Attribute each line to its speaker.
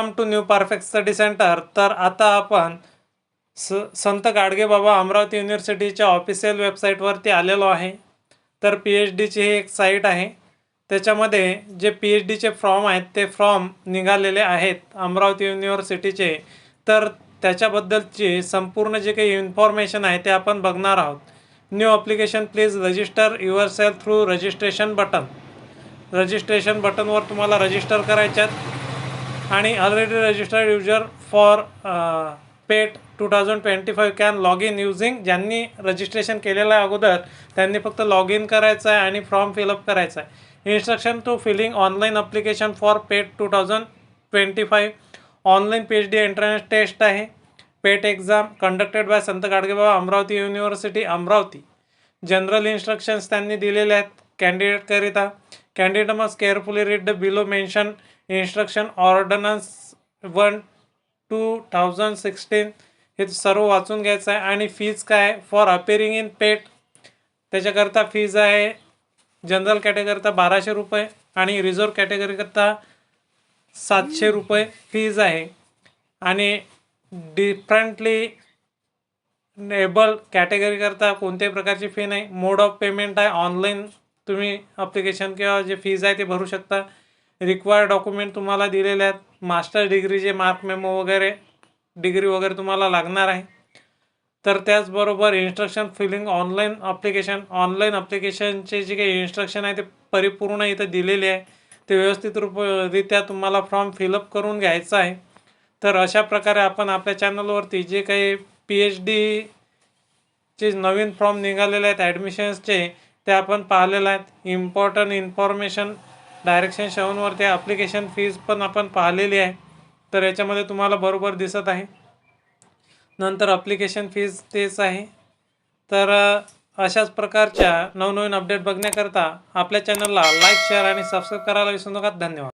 Speaker 1: Welcome to new perfect study centre. तर आता आपण संत गाडगेबाबा अमरावती युनिव्हर्सिटीच्या ऑफिशियल वेबसाईटवरती आलेलो आहे। तर PhDची ही एक साईट आहे, त्याच्यामध्ये जे PhDचे फॉर्म आहेत ते फॉर्म निघालेले आहेत अमरावती युनिव्हर्सिटीचे। तर त्याच्याबद्दलची संपूर्ण जे काही इन्फॉर्मेशन आहे ते आपण बघणार आहोत। New application please register yourself through registration button. Registration बटनवर तुम्हाला रजिस्टर करायचे आहेत आणि already registered user for PET 2025 can log in using. ज्यांनी रजिस्ट्रेशन केलेलं आहे अगोदर त्यांनी फक्त लॉग इन करायचं आहे आणि फॉर्म फिलअप करायचा आहे। Instruction to filling online application for PET 2025। Online PhD entrance test आहे। PET exam conducted by Sant Gadgebaba Amravati university Amravati. General instructions त्यांनी दिलेले आहेत कॅन्डिडेट करिता। Candidate must carefully read the below mention instruction ordinance 1/2016 हे सर्व वाचून घ्यायचं आहे। आणि फीज काय फॉर अपेअरिंग इन पेट, त्याच्याकरता फीज आहे जनरल कॅटेगरीकरता 1200 रुपये आणि रिझर्व कॅटेगरीकरता 700 रुपये फीज आहे। आणि डिफरंटली एबल कॅटेगरीकरता कोणत्याही प्रकारची फी नाही। मोड ऑफ पेमेंट आहे ऑनलाईन, तुम्ही ॲप्लिकेशन किंवा जे फीज आहे ते भरू शकता। रिक्वायर्ड डॉक्युमेंट तुम्हाला दिलेले आहेत, मास्टर डिग्रीचे मार्क मेमो वगैरे डिग्री वगैरे तुम्हाला लागणार आहे। तर त्याचबरोबर इन्स्ट्रक्शन फिलिंग ऑनलाईन ॲप्लिकेशनचे जे काही इन्स्ट्रक्शन आहे ते परिपूर्ण इथं दिलेले आहे, ते व्यवस्थित रित्या तुम्हाला फॉर्म फिलअप करून घ्यायचा आहे। तर अशा प्रकारे आपण आपल्या चॅनलवरती जे काही PhDचे नवीन फॉर्म निघालेले आहेत ॲडमिशन्सचे ते आपण पाहिलेलं आहेत। इम्पॉर्टंट इन्फॉर्मेशन डायरेक्शन 7वरती ॲप्लिकेशन फीज पण आपण पाहिलेली आहे, तर याच्यामध्ये तुम्हाला बरोबर दिसत आहे। नंतर ॲप्लिकेशन फीज तेच आहे। तर अशाच प्रकारच्या नवनवीन अपडेट बघण्याकरता आपल्या चॅनलला लाईक शेअर आणि सबस्क्राईब करायला विसरू नका। धन्यवाद।